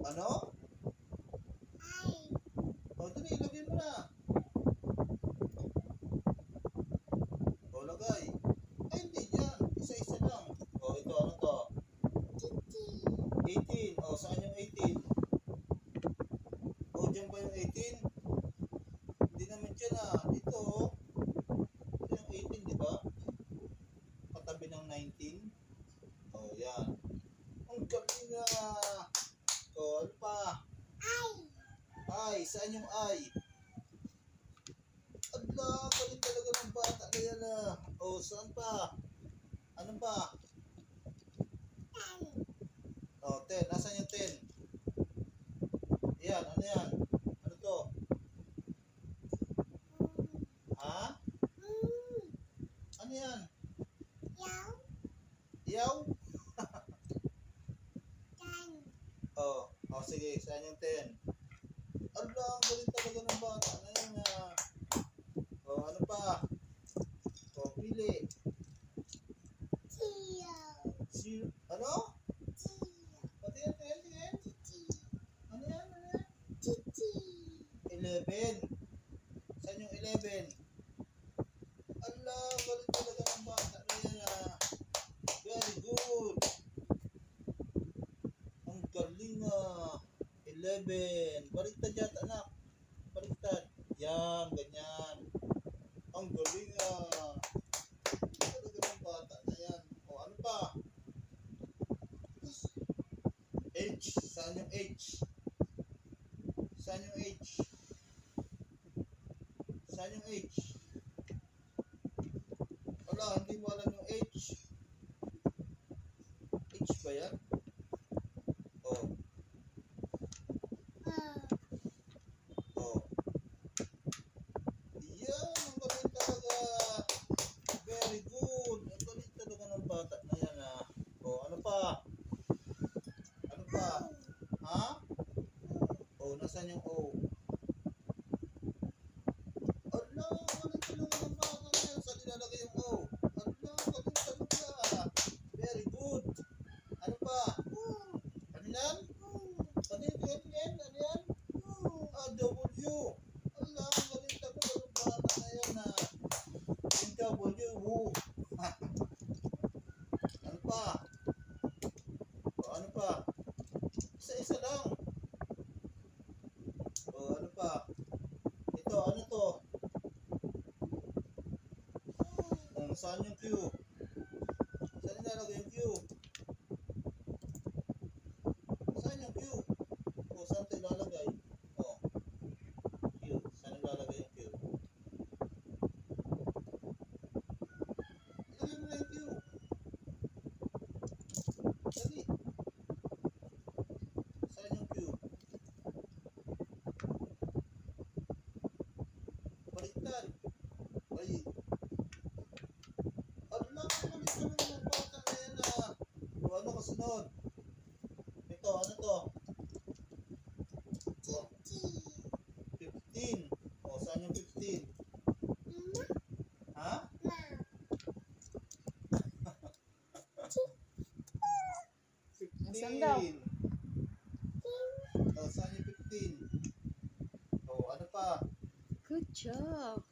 Ano? O, dali, lagyan mo na. O, lagay. Ay, hindi yan. Isa-isa lang. O, ito, ano to? 18. O, saan yung 18? O, dyan ba yung 18? Hindi naman dyan ah. Dito, o. Ito yung 18, di ba? Katabi ng 19. O, yan. Ang galing na. O, ano pa? Ay, saan yung ay? Adla, galing talaga ng bata na yan ah. O, saan pa? Ano pa? O, 10. Nasaan yung 10? Yan, ano yan? Ano to? Ha? Ano yan? Yaw? O, sige, saan yung 10? Adla, ang galing talaga ng bata na yan ah. O, ano pa? O, pili. Ano? Pati yan, tingin. Ano yan? 11. Saan yung 11? Ala, galing talaga ng bata na yan ah. Very good. Ang galing ah. 11. Baliktad yata anak. Baliktad. Yan, ganyan. Ang galing ah. Talaga ng bata na yan. O, ano pa? H. Saan yung H? Saan yung H? Saan yung H? Wala, hindi mo alam yung H. H ba yan? O. O. Yan, ang galing talaga. Very good. Ang galing talaga ng bata na yan ah. O, ano pa? Ano pa? Ha? O, nasaan yung O? Ala, galing talaga ng bata na yan. Saan nilalagay yung O? Ala, galing talaga. Very good. Ano pa? Ano yan? Ano yan? Ano yan? Ah, W. Ala, ang galing talaga ng bata na yan ah. Yung W. Woo. Ano pa? O, ano pa? Isa-isa lang. O, ano pa? Ito, ano to? O, saan yung Q? Saan nilalagay yung Q? Saan yung Q? O, saan tayo lalagay? O, Q. Saan nilalagay yung Q? Ilagay mo na yung Q. Dali. Saan yung Q? Baliktad. Ay. Ala, balik ka naman ng bata na yan ah. O, ano kasunod? Ito, ano to? O, 15. O, saan yung 15? Ha? 15. O, saan yung 15? O, ano pa? Good job.